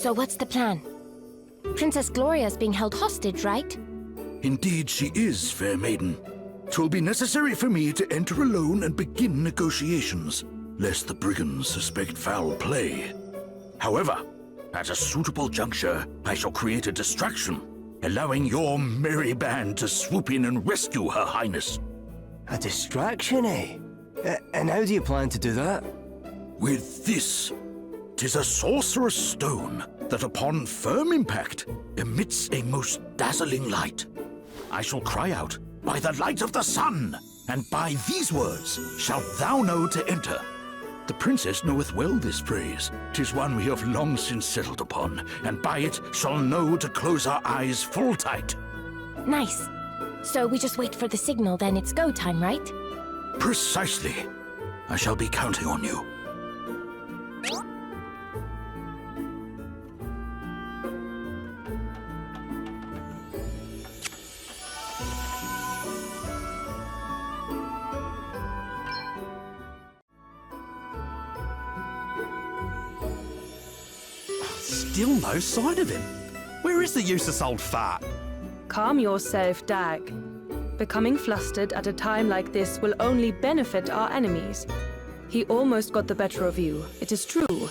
So what's the plan? Princess Gloria's being held hostage, right? Indeed she is, fair maiden. 'Twill be necessary for me to enter alone and begin negotiations, lest the brigands suspect foul play. However, at a suitable juncture, I shall create a distraction, allowing your merry band to swoop in and rescue Her Highness. A distraction, eh? And how do you plan to do that? With this. 'Tis a sorcerer's stone that upon firm impact emits a most dazzling light. I shall cry out, "By the light of the sun, and by these words shalt thou know to enter." The princess knoweth well this phrase. 'Tis one we have long since settled upon, and by it shall know to close our eyes full tight. Nice. So we just wait for the signal, then it's go time, right? Precisely. I shall be counting on you. Still no sign of him. Where is the useless old fart? Calm yourself, Dag. Becoming flustered at a time like this will only benefit our enemies. He almost got the better of you, it is true.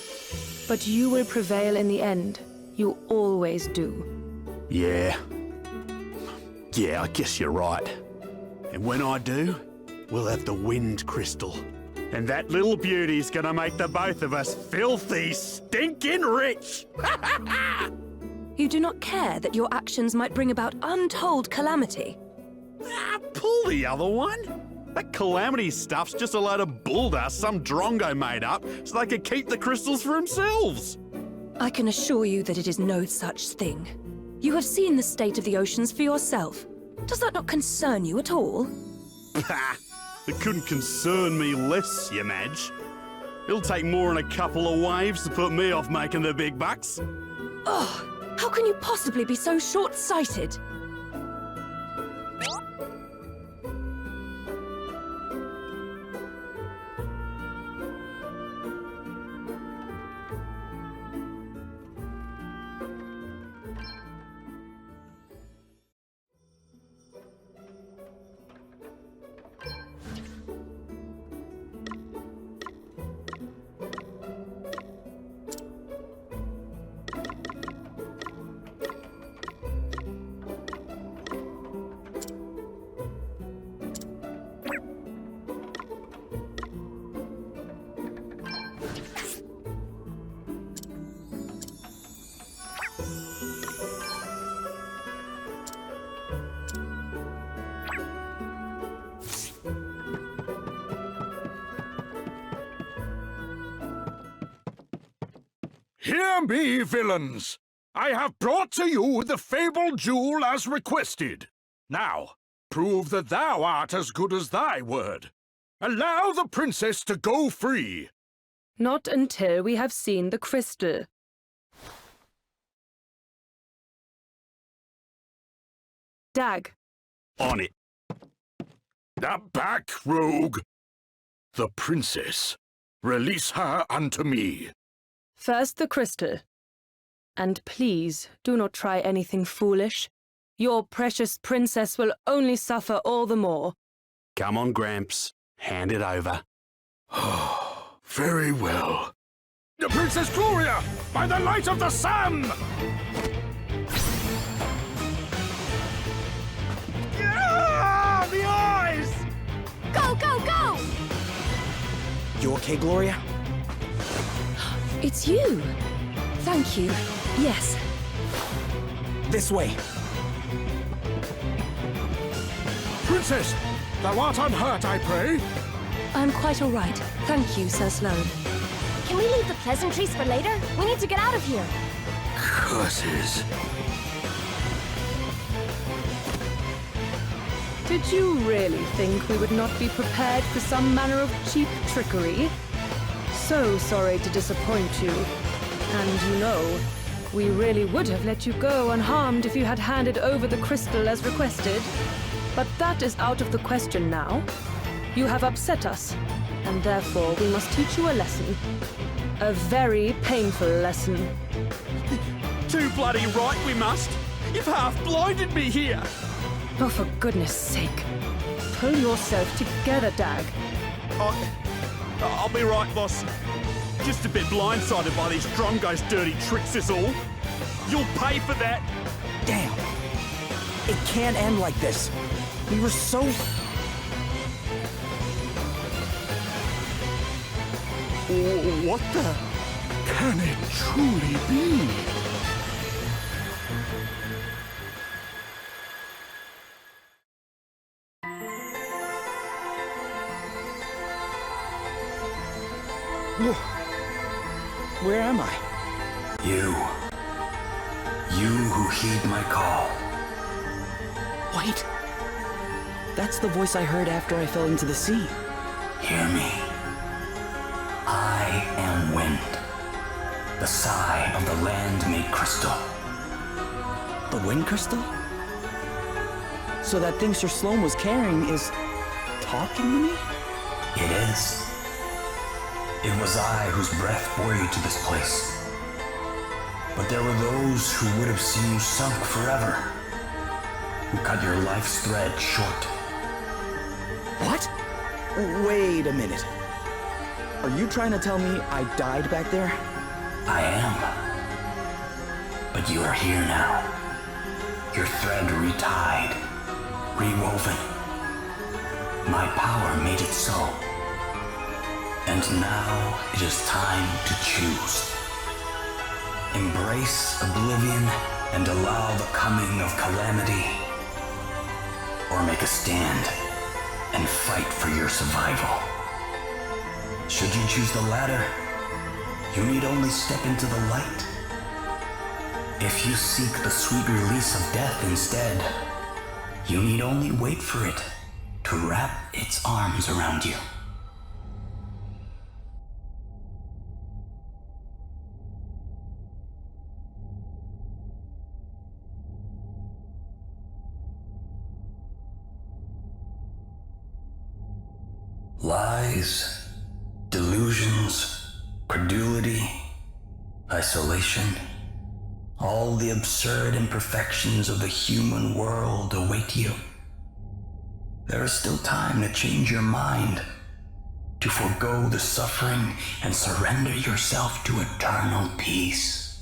But you will prevail in the end. You always do. Yeah, I guess you're right. And when I do, we'll have the wind crystal. And that little beauty's gonna make the both of us filthy, stinking rich! You do not care that your actions might bring about untold calamity. Pull the other one! That calamity stuff's just a load of bulldust some drongo made up so they could keep the crystals for themselves. I can assure you that it is no such thing. You have seen the state of the oceans for yourself. Does that not concern you at all? Pah! It couldn't concern me less, you Madge. It'll take more than a couple of waves to put me off making the big bucks. Oh, how can you possibly be so short-sighted? Hear me, villains! I have brought to you the fabled jewel as requested. Now, prove that thou art as good as thy word. Allow the princess to go free. Not until we have seen the crystal. Dag. On it. Back, rogue! The princess. Release her unto me. First the crystal. And please, do not try anything foolish. Your precious princess will only suffer all the more. Come on, Gramps. Hand it over. Very well. The Princess Gloria! By the light of the sun! The eyes! Go, go, go! You okay, Gloria? It's you. Thank you. Yes. This way. Princess, thou art unhurt, I pray? I'm quite all right. Thank you, Sir Sloane. Can we leave the pleasantries for later? We need to get out of here. Curses. Did you really think we would not be prepared for some manner of cheap trickery? So sorry to disappoint you. And you know, we really would have let you go unharmed if you had handed over the crystal as requested. But that is out of the question now. You have upset us, and therefore we must teach you a lesson. A very painful lesson. Too bloody right we must. You've half blinded me here. Oh, for goodness sake. Pull yourself together, Dag. I'll be right, boss. Just a bit blindsided by these Drongo's dirty tricks is all. You'll pay for that. Damn. It can't end like this. We were so... What the? Can it truly be? Where am I? You who heed my call. Wait. That's the voice I heard after I fell into the sea. Hear me. I am wind, the sigh of the land made crystal. The wind crystal? So that thing Sir Sloane was carrying is... talking to me? It is. It was I whose breath bore you to this place. But there were those who would have seen you sunk forever, who cut your life's thread short. What? Wait a minute. Are you trying to tell me I died back there? I am. But you are here now. Your thread retied, rewoven. My power made it so. And now it is time to choose. Embrace oblivion and allow the coming of calamity, or make a stand and fight for your survival. Should you choose the latter, you need only step into the light. If you seek the sweet release of death instead, you need only wait for it to wrap its arms around you. Lies, delusions, credulity, isolation, all the absurd imperfections of the human world await you. There is still time to change your mind, to forego the suffering and surrender yourself to eternal peace.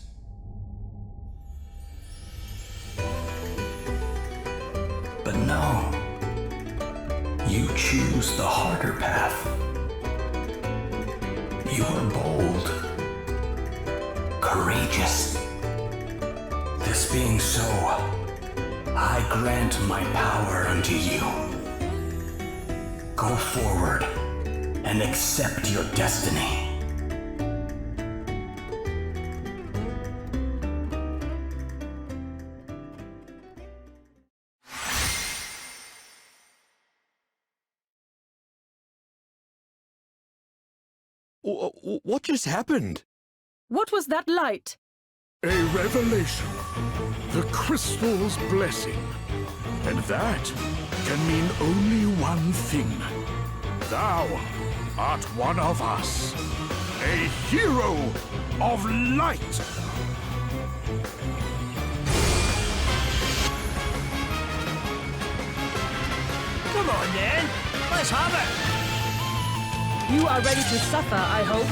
But no. You choose the harder path. You are bold, courageous. This being so, I grant my power unto you. Go forward and accept your destiny. What just happened? What was that light? A revelation. The crystal's blessing. And that can mean only one thing. Thou art one of us. A hero of light. Come on, then. Let's have it. You are ready to suffer, I hope.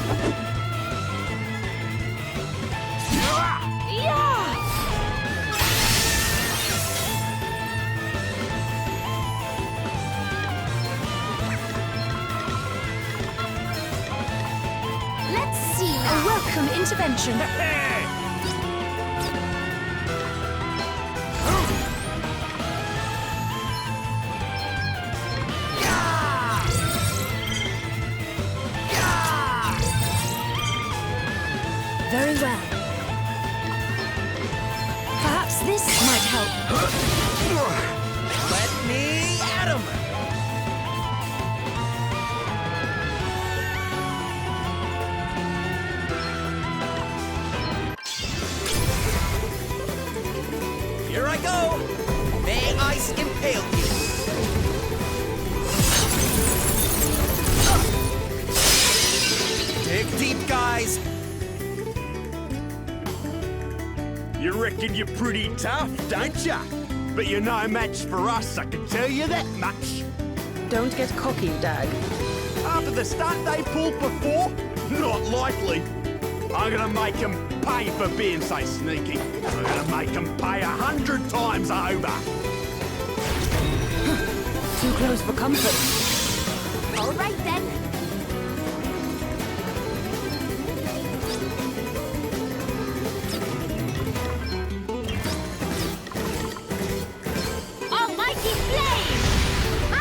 Yeah! Let's see. A welcome intervention. Very well. Perhaps this might help. Let me at 'em. Here I go. May ice impale you. deep, guys. You reckon you're pretty tough, don't ya? But you're no match for us, I can tell you that much. Don't get cocky, Dag. After the stunt they pulled before? Not likely. I'm gonna make them pay for being so sneaky. I'm gonna make them pay 100 times over. Too close for comfort. All right then. Almighty flame! Ha!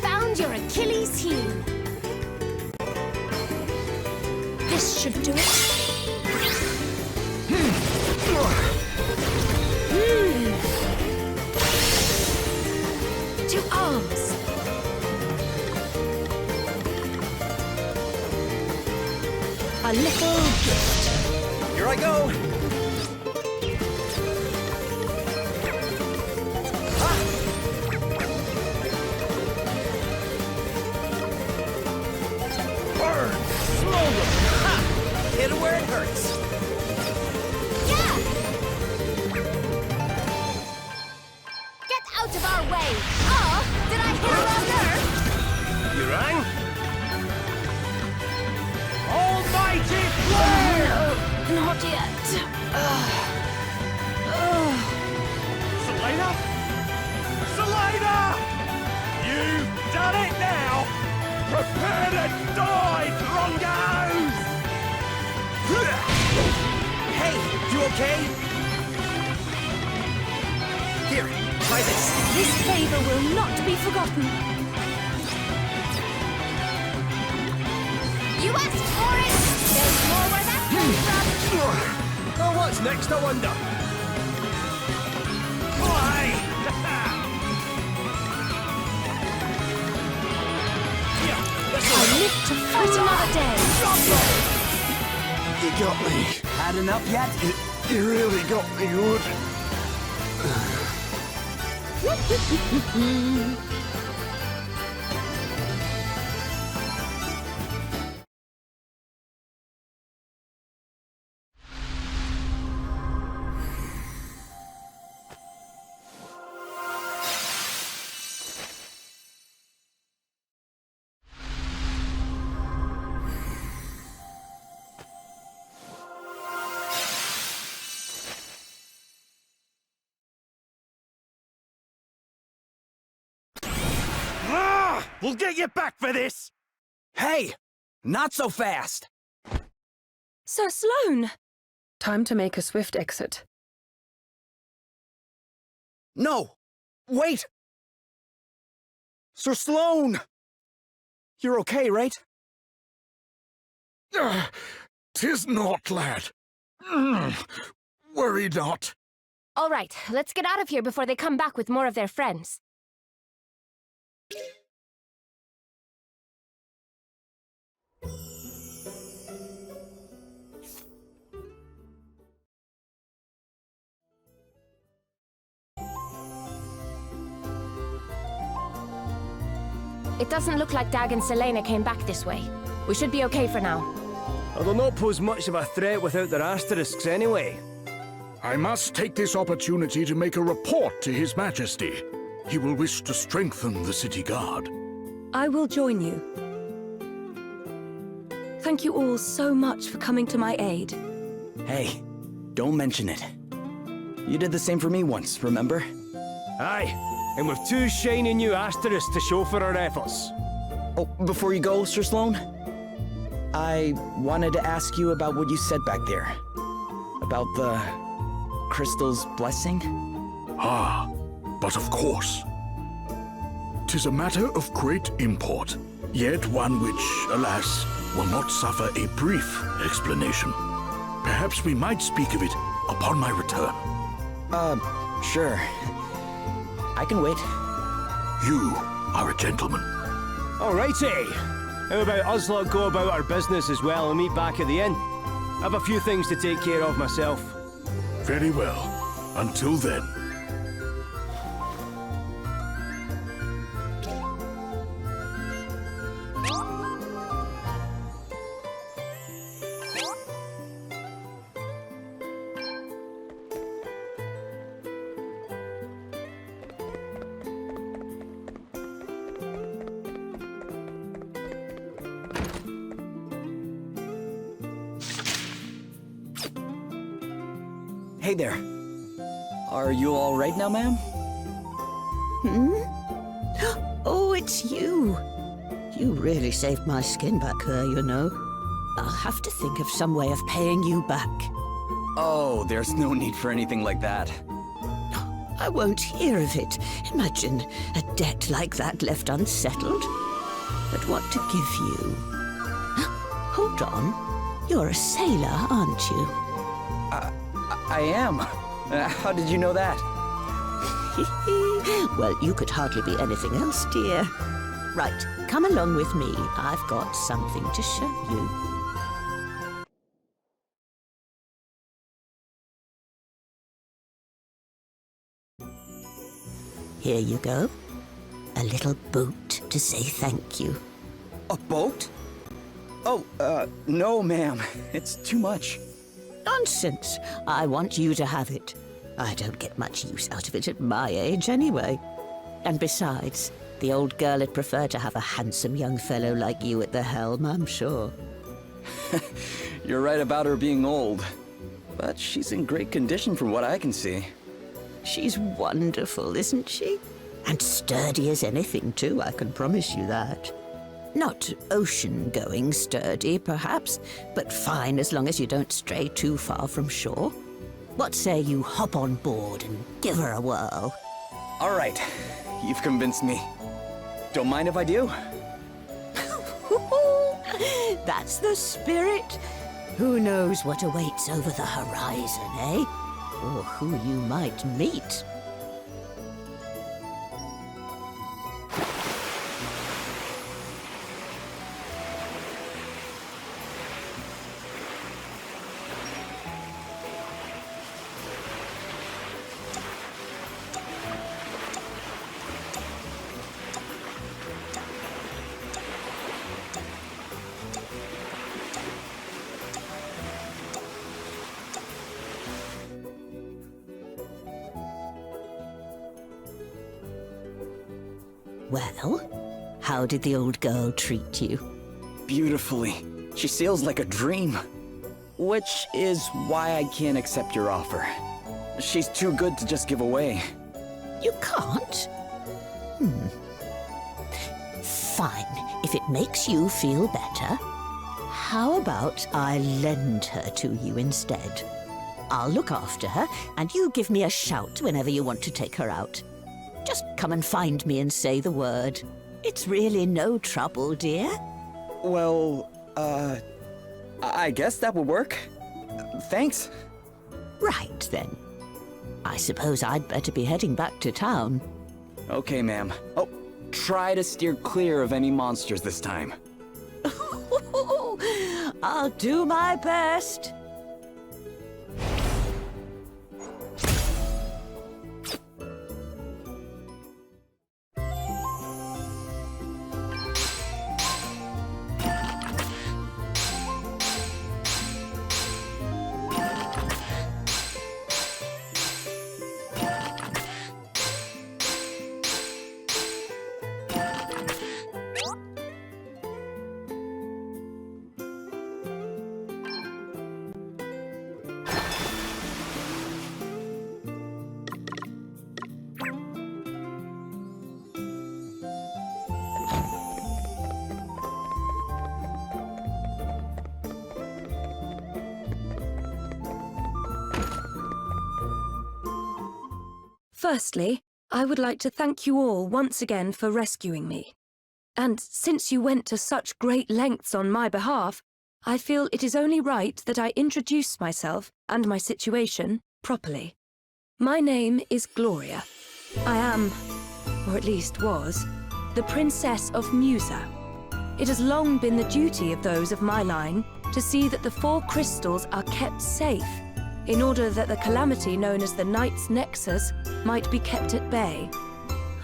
Found your Achilles heel. This should do it. To arms. A little gift. Here I go. Burn! Slow them! Ha! Hit it where it hurts. Yeah! Get out of our way! Oh, did I hit a wrong nerve? You rang? Almighty flame! No, not yet. Selena? Selena! You've done it now! Prepare to die, Drongos! Hey, you okay? Here, try this. This favor will not be forgotten. You asked for it! There's more where that came from! Oh, what's next, I wonder? Why? I live to fight another day! You got me. Had enough yet? You really got me good. We'll get you back for this! Hey! Not so fast! Sir Sloane! Time to make a swift exit. No! Wait! Sir Sloane! You're okay, right? 'Tis not, lad. Worry not. All right, let's get out of here before they come back with more of their friends. It doesn't look like Dag and Selene came back this way. We should be okay for now. They'll not pose much of a threat without their asterisks anyway. I must take this opportunity to make a report to His Majesty. He will wish to strengthen the city guard. I will join you. Thank you all so much for coming to my aid. Hey, don't mention it. You did the same for me once, remember? Aye, and with 2 shiny new asterisks to show for our efforts. Oh, before you go, Sir Sloane, I wanted to ask you about what you said back there. About the crystal's blessing? Ah, but of course. 'Tis a matter of great import, yet one which, alas, will not suffer a brief explanation. Perhaps we might speak of it upon my return. Sure. I can wait. You are a gentleman. Alrighty. How about us lot go about our business as well and meet back at the inn? I've a few things to take care of myself. Very well. Until then. Hey there. Are you all right now, ma'am? Oh, it's you. You really saved my skin back there, you know. I'll have to think of some way of paying you back. Oh, there's no need for anything like that. I won't hear of it. Imagine a debt like that left unsettled. But what to give you? Hold on. You're a sailor, aren't you? I am. How did you know that? Well, you could hardly be anything else, dear. Right, come along with me. I've got something to show you. Here you go. A little boat to say thank you. A boat? Oh, no, ma'am. It's too much. Nonsense. I want you to have it. I don't get much use out of it at my age, anyway. And besides, the old girl would prefer to have a handsome young fellow like you at the helm, I'm sure. You're right about her being old. But she's in great condition from what I can see. She's wonderful, isn't she? And sturdy as anything, too, I can promise you that. Not ocean-going sturdy, perhaps, but fine as long as you don't stray too far from shore. What say you hop on board and give her a whirl? All right. You've convinced me. Don't mind if I do? That's the spirit. Who knows what awaits over the horizon, eh? Or who you might meet. Well, how did the old girl treat you? Beautifully. She sails like a dream. Which is why I can't accept your offer. She's too good to just give away. You can't? Fine, if it makes you feel better. How about I lend her to you instead? I'll look after her, and you give me a shout whenever you want to take her out. Just come and find me and say the word. It's really no trouble, dear. Well, I guess that would work. Thanks. Right, then. I suppose I'd better be heading back to town. Okay, ma'am. Oh, try to steer clear of any monsters this time. I'll do my best. Firstly, I would like to thank you all once again for rescuing me. And since you went to such great lengths on my behalf, I feel it is only right that I introduce myself and my situation properly. My name is Gloria. I am, or at least was, the Princess of Musa. It has long been the duty of those of my line to see that the 4 crystals are kept safe, in order that the calamity known as the Night's Nexus might be kept at bay.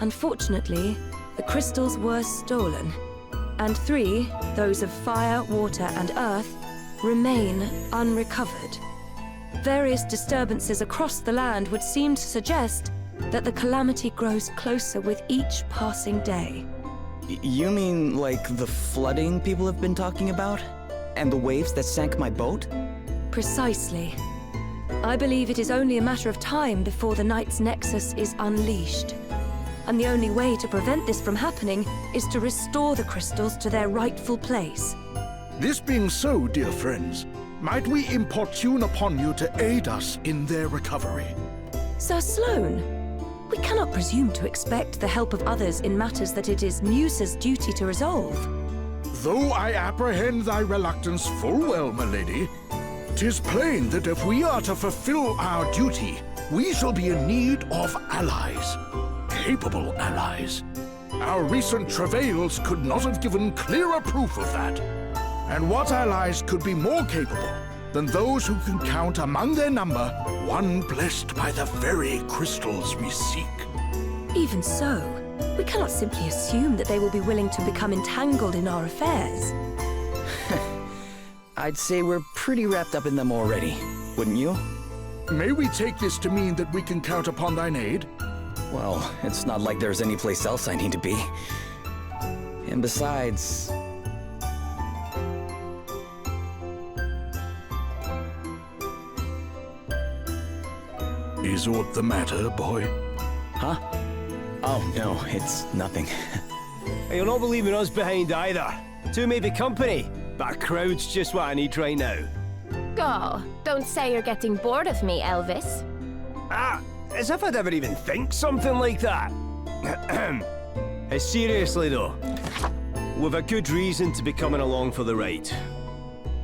Unfortunately, the crystals were stolen, and 3, those of fire, water, and earth, remain unrecovered. Various disturbances across the land would seem to suggest that the calamity grows closer with each passing day. You mean like the flooding people have been talking about? And the waves that sank my boat? Precisely. I believe it is only a matter of time before the Knight's Nexus is unleashed. And the only way to prevent this from happening is to restore the crystals to their rightful place. This being so, dear friends, might we importune upon you to aid us in their recovery? Sir Sloane, we cannot presume to expect the help of others in matters that it is Musa's duty to resolve. Though I apprehend thy reluctance full well, my lady, 'tis plain that if we are to fulfill our duty, we shall be in need of allies. Capable allies. Our recent travails could not have given clearer proof of that. And what allies could be more capable than those who can count among their number one blessed by the very crystals we seek? Even so, we cannot simply assume that they will be willing to become entangled in our affairs. I'd say we're pretty wrapped up in them already, wouldn't you? May we take this to mean that we can count upon thine aid? Well, it's not like there's any place else I need to be. And besides... Is aught the matter, boy? Huh? Oh, no, it's nothing. You'll not be leaving us behind either. Two may be company, but a crowd's just what I need right now. Oh, don't say you're getting bored of me, Elvis. As if I'd ever even think something like that. Seriously though, we've a good reason to be coming along for the ride.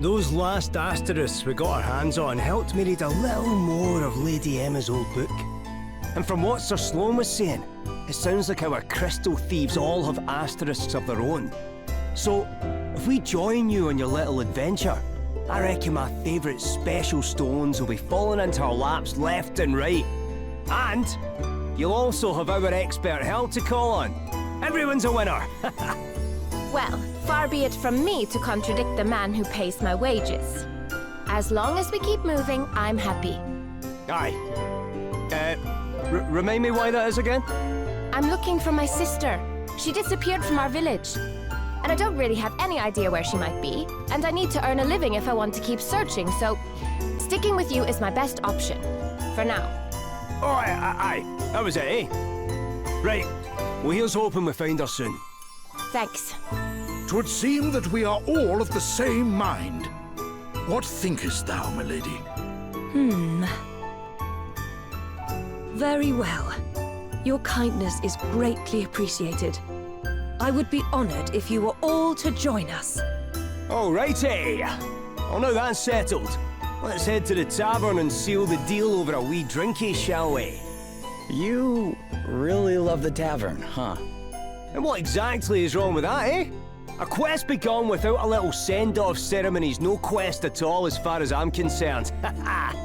Those last asterisks we got our hands on helped me read a little more of Lady Emma's old book. And from what Sir Sloane was saying, it sounds like our crystal thieves all have asterisks of their own. So, if we join you on your little adventure, I reckon my favourite special stones will be falling into our laps left and right. And you'll also have our expert help to call on. Everyone's a winner! Well, far be it from me to contradict the man who pays my wages. As long as we keep moving, I'm happy. Aye. Remind me why that is again? I'm looking for my sister. She disappeared from our village. And I don't really have any idea where she might be. And I need to earn a living if I want to keep searching, so sticking with you is my best option. For now. Oh, aye. That was it, eh? Right. Well, here's hoping we find her soon. Thanks. 'Twould seem that we are all of the same mind. What thinkest thou, my lady? Very well. Your kindness is greatly appreciated. I would be honored if you were all to join us. Alrighty. Well, now that's settled. Let's head to the tavern and seal the deal over a wee drinky, shall we? You really love the tavern, huh? And what exactly is wrong with that, eh? A quest begun without a little send-off ceremony's no quest at all as far as I'm concerned. Ha ha!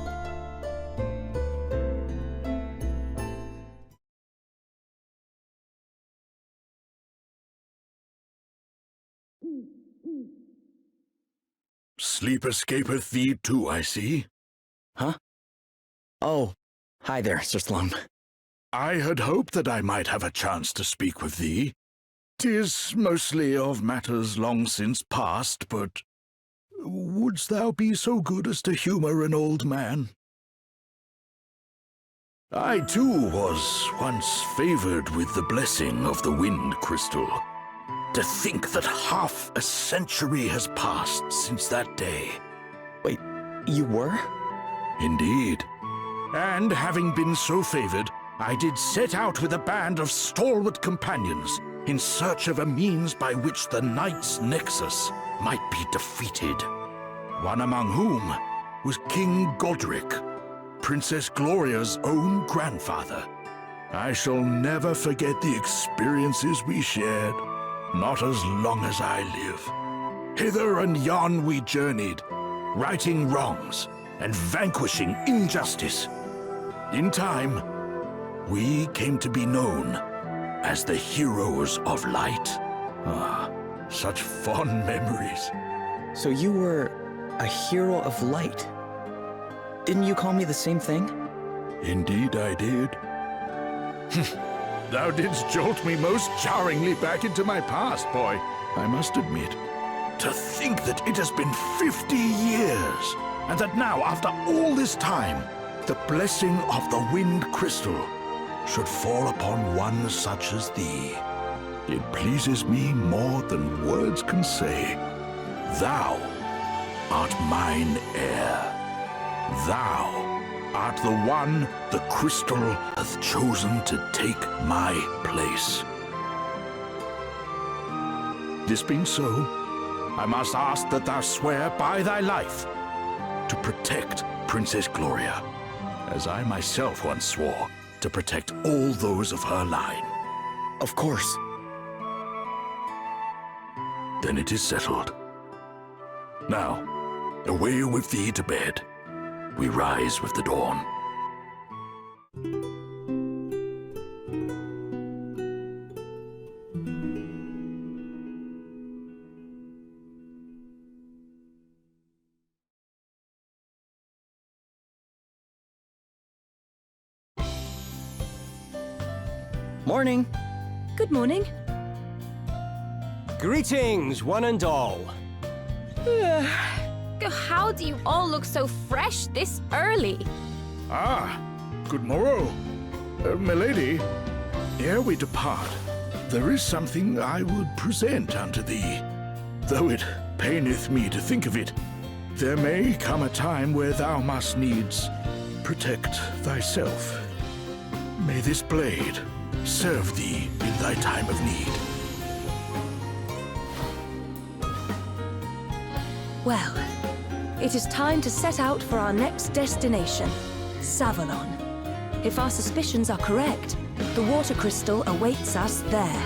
Sleep escapeth thee too, I see. Huh? Oh, hi there, Sir Sloane. I had hoped that I might have a chance to speak with thee. 'Tis mostly of matters long since past, but wouldst thou be so good as to humour an old man? I too was once favoured with the blessing of the wind crystal. To think that half a century has passed since that day. Wait, you were? Indeed. And having been so favoured, I did set out with a band of stalwart companions in search of a means by which the Knight's Nexus might be defeated. One among whom was King Godric, Princess Gloria's own grandfather. I shall never forget the experiences we shared, not as long as I live. Hither and yon we journeyed, righting wrongs and vanquishing injustice. In time, we came to be known as the Heroes of Light. Ah, such fond memories. So you were a hero of light. Didn't you call me the same thing? Indeed I did. Thou didst jolt me most jarringly back into my past, boy, I must admit. To think that it has been 50 years and that now, after all this time, the blessing of the wind crystal should fall upon one such as thee. It pleases me more than words can say. Thou art mine heir. Thou art the one the crystal hath chosen to take my place. This being so, I must ask that thou swear by thy life to protect Princess Gloria, as I myself once swore to protect all those of her line. Of course. Then it is settled. Now, away with thee to bed. We rise with the dawn. Morning. Good morning. Greetings, one and all. How do you all look so fresh this early? Ah, good morrow. Milady, ere we depart, there is something I would present unto thee. Though it paineth me to think of it, there may come a time where thou must needs protect thyself. May this blade serve thee in thy time of need. Well, it is time to set out for our next destination, Savalon. If our suspicions are correct, the water crystal awaits us there.